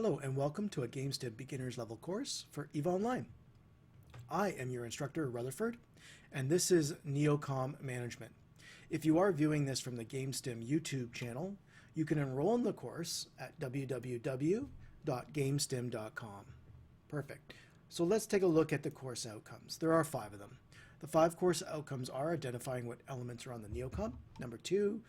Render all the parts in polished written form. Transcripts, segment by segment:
Hello and welcome to a GameStim beginners level course for EVE Online. I am your instructor Rutherford and this is Neocom Management. If you are viewing this from the GameStim YouTube channel, you can enroll in the course at www.gamestim.com. Perfect. So let's take a look at the course outcomes. There are 5 of them. The 5 course outcomes are identifying what elements are on the Neocom. Number 2,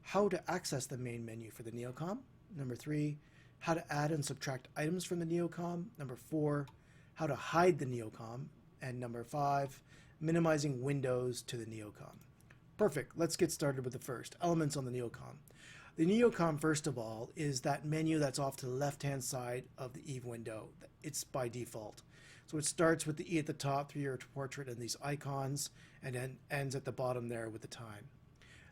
how to access the main menu for the Neocom. Number 3, how to add and subtract items from the Neocom. Number 4, how to hide the Neocom. And number 5, minimizing windows to the Neocom. Perfect. Let's get started with the first, elements on the Neocom. The Neocom, first of all, is that menu that's off to the left-hand side of the EVE window. It's by default. So it starts with the E at the top through your portrait and these icons, and then ends at the bottom there with the time.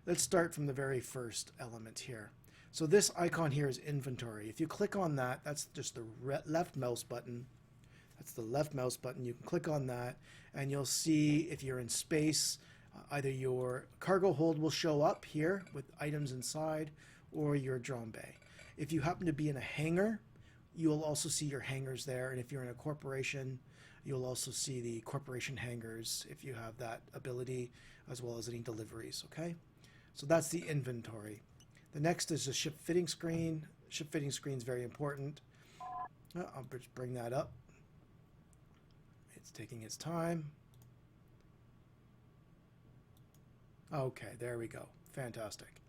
Let's start from the very first element here. So this icon here is inventory. If you click on that, that's just the left mouse button. That's the left mouse button. You can click on that and you'll see if you're in space, either your cargo hold will show up here with items inside or your drone bay. If you happen to be in a hangar, you'll also see your hangars there. And if you're in a corporation, you'll also see the corporation hangars if you have that ability, as well as any deliveries, okay? So that's the inventory. The next is the ship fitting screen. Ship fitting screen is very important. I'll just bring that up. It's taking its time. Okay, there we go. Fantastic.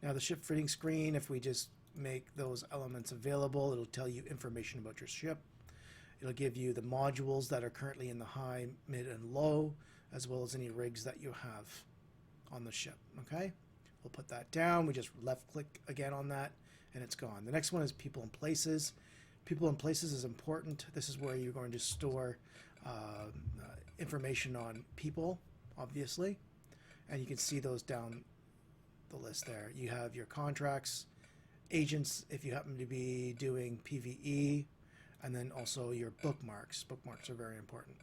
Now the ship fitting screen, if we just make those elements available, it'll tell you information about your ship. It'll give you the modules that are currently in the high, mid, and low, as well as any rigs that you have on the ship, okay? We'll put that down. We just left click again on that and it's gone. The next one is people and places. People and places is important. This is where you're going to store information on people, obviously. And you can see those down the list there. You have your contracts, agents if you happen to be doing PvE, and then also your bookmarks. Bookmarks are very important.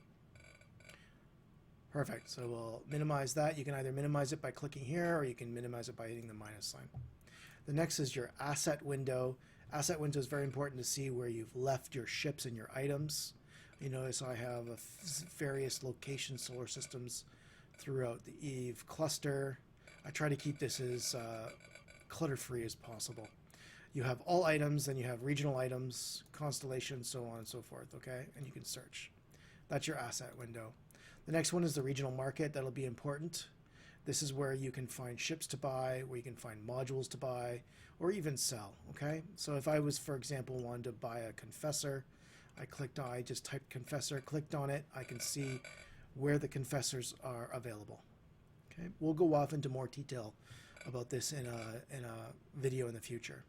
Perfect. So we'll minimize that. You can either minimize it by clicking here or you can minimize it by hitting the minus sign. The next is your asset window. Asset window is very important to see where you've left your ships and your items. You notice I have various location solar systems throughout the EVE cluster. I try to keep this as clutter-free as possible. You have all items, then you have regional items, constellations, so on and so forth, okay? And you can search. That's your asset window. The next one is the regional market. That'll be important. This is where you can find ships to buy, where you can find modules to buy, or even sell, okay? So if I was, for example, wanted to buy a confessor, I just typed confessor, clicked on it, I can see where the confessors are available, okay? We'll go off into more detail about this in a video in the future.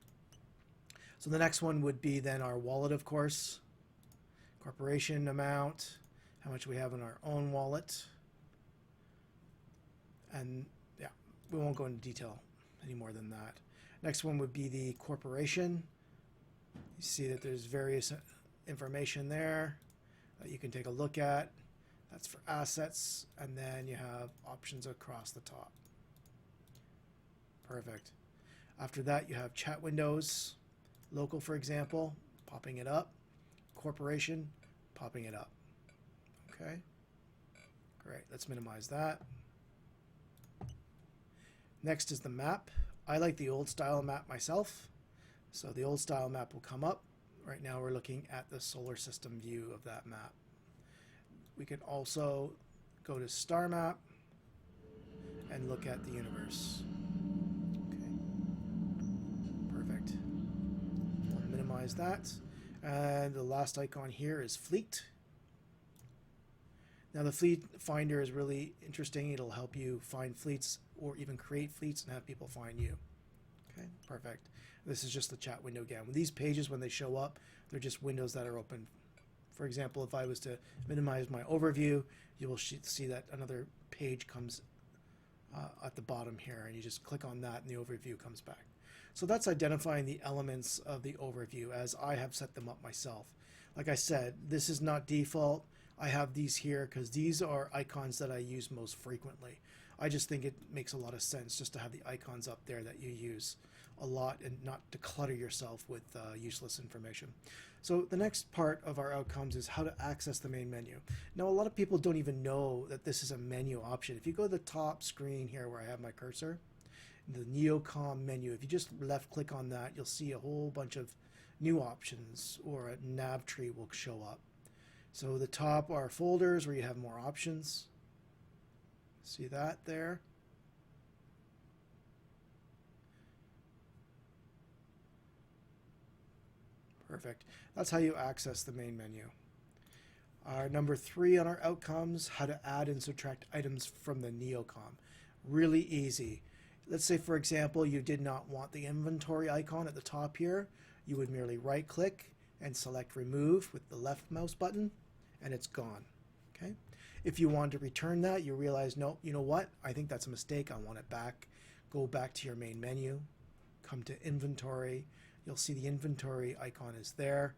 So the next one would be then our wallet, of course, corporation amount, how much we have in our own wallet. And yeah, we won't go into detail any more than that. Next one would be the corporation. You see that there's various information there that you can take a look at. That's for assets. And then you have options across the top. Perfect. After that, you have chat windows. Local, for example, popping it up. Corporation, popping it up. Okay, great. Let's minimize that. Next is the map. I like the old style map myself. So the old style map will come up. Right now we're looking at the solar system view of that map. We can also go to star map and look at the universe. Okay, perfect. We'll minimize that. And the last icon here is fleet. Now the fleet finder is really interesting. It'll help you find fleets or even create fleets and have people find you. Okay, perfect. This is just the chat window again. With these pages, when they show up, they're just windows that are open. For example, if I was to minimize my overview, you will see that another page comes at the bottom here, and you just click on that and the overview comes back. So that's identifying the elements of the overview as I have set them up myself. Like I said, this is not default. I have these here because these are icons that I use most frequently. I just think it makes a lot of sense just to have the icons up there that you use a lot and not to clutter yourself with useless information. So the next part of our outcomes is how to access the main menu. Now, a lot of people don't even know that this is a menu option. If you go to the top screen here where I have my cursor, the Neocom menu, if you just left click on that, you'll see a whole bunch of new options, or a nav tree will show up. So the top are folders where you have more options. See that there? Perfect. That's how you access the main menu. Our number 3 on our outcomes, how to add and subtract items from the Neocom. Really easy. Let's say, for example, you did not want the inventory icon at the top here. You would merely right click and select remove with the left mouse button, and it's gone. Okay. If you want to return that, you realize, no, you know what? I think that's a mistake. I want it back. Go back to your main menu, come to inventory. You'll see the inventory icon is there.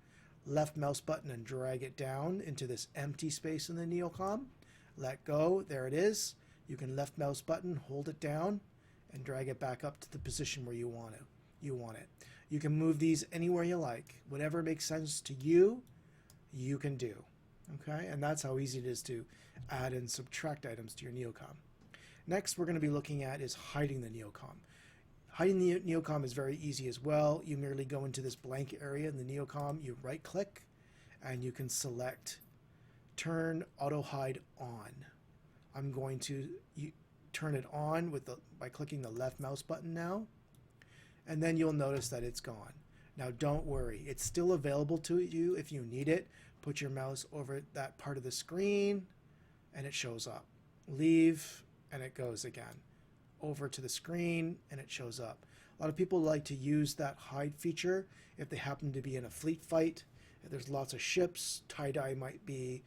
Left mouse button and drag it down into this empty space in the Neocom. Let go. There it is. You can left mouse button, hold it down, and drag it back up to the position where you want it. You can move these anywhere you like. Whatever makes sense to you, you can do. Okay, and that's how easy it is to add and subtract items to your Neocom. Next, we're going to be looking at is hiding the Neocom. Hiding the Neocom is very easy as well. You merely go into this blank area in the Neocom, you right click, and you can select turn auto hide on. I'm going to turn it on by clicking the left mouse button now, and then you'll notice that it's gone. Now don't worry, it's still available to you if you need it. Put your mouse over that part of the screen and it shows up. Leave and it goes again. Over to the screen and it shows up. A lot of people like to use that hide feature if they happen to be in a fleet fight. If there's lots of ships, tie-dye might be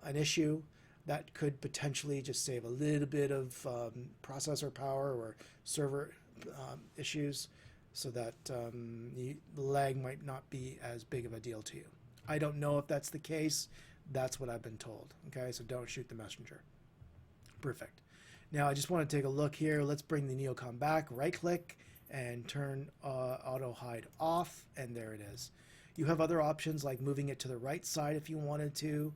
an issue. That could potentially just save a little bit of processor power or server issues, so that the lag might not be as big of a deal to you. I don't know if that's the case. That's what I've been told. Okay, so don't shoot the messenger. Perfect. Now I just want to take a look here. Let's bring the Neocom back. Right click and turn auto hide off, and there it is. You have other options like moving it to the right side if you wanted to.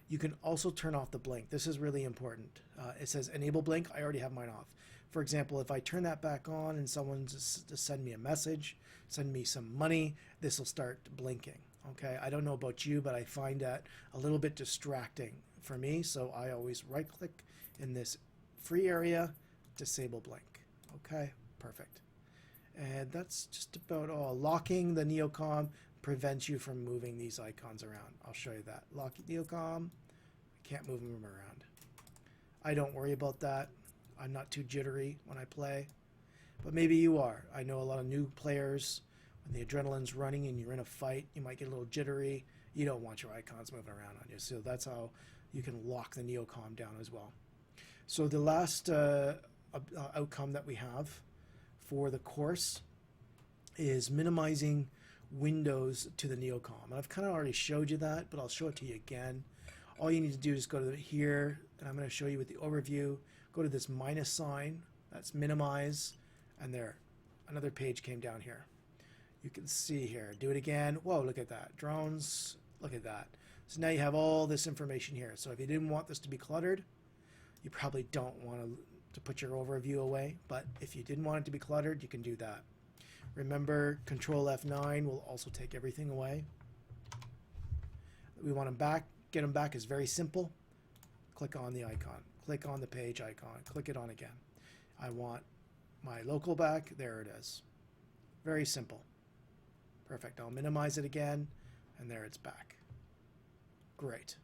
You can also turn off the blink. This is really important. It says enable blink. I already have mine off. For example, if I turn that back on and someone just send me a message, send me some money, this will start blinking. Okay, I don't know about you, but I find that a little bit distracting for me, so I always right click in this free area, disable blink. Okay, perfect. And that's just about all. Locking the Neocom prevents you from moving these icons around. I'll show you that. Lock Neocom, I can't move them around. I don't worry about that. I'm not too jittery when I play, but maybe you are. I know a lot of new players, when the adrenaline's running and you're in a fight, you might get a little jittery. You don't want your icons moving around on you, so that's how you can lock the Neocom down as well. So the last outcome that we have for the course is minimizing windows to the Neocom. And I've kind of already showed you that, but I'll show it to you again. All you need to do is go to here, and I'm going to show you with the overview. Go to this minus sign, that's minimize, and there, another page came down here. You can see here, do it again. Whoa, look at that. Drones, look at that. So now you have all this information here. So if you didn't want this to be cluttered, you probably don't want to put your overview away, but if you didn't want it to be cluttered, you can do that. Remember, Control F9 will also take everything away. We want them back. Get them back is very simple. Click on the icon. Click on the page icon. Click it on again. I want my local back. There it is. Very simple. Perfect. I'll minimize it again, and there it's back. Great.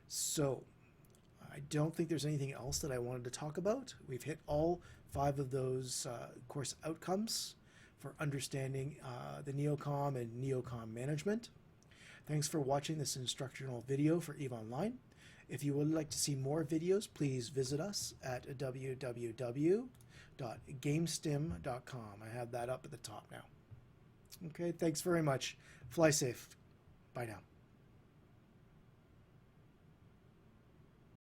So I don't think there's anything else that I wanted to talk about. We've hit all 5 of those course outcomes for understanding the Neocom and Neocom management. Thanks for watching this instructional video for EVE Online. If you would like to see more videos, please visit us at www.gamestim.com. I have that up at the top now. Okay, thanks very much. Fly safe. Bye now.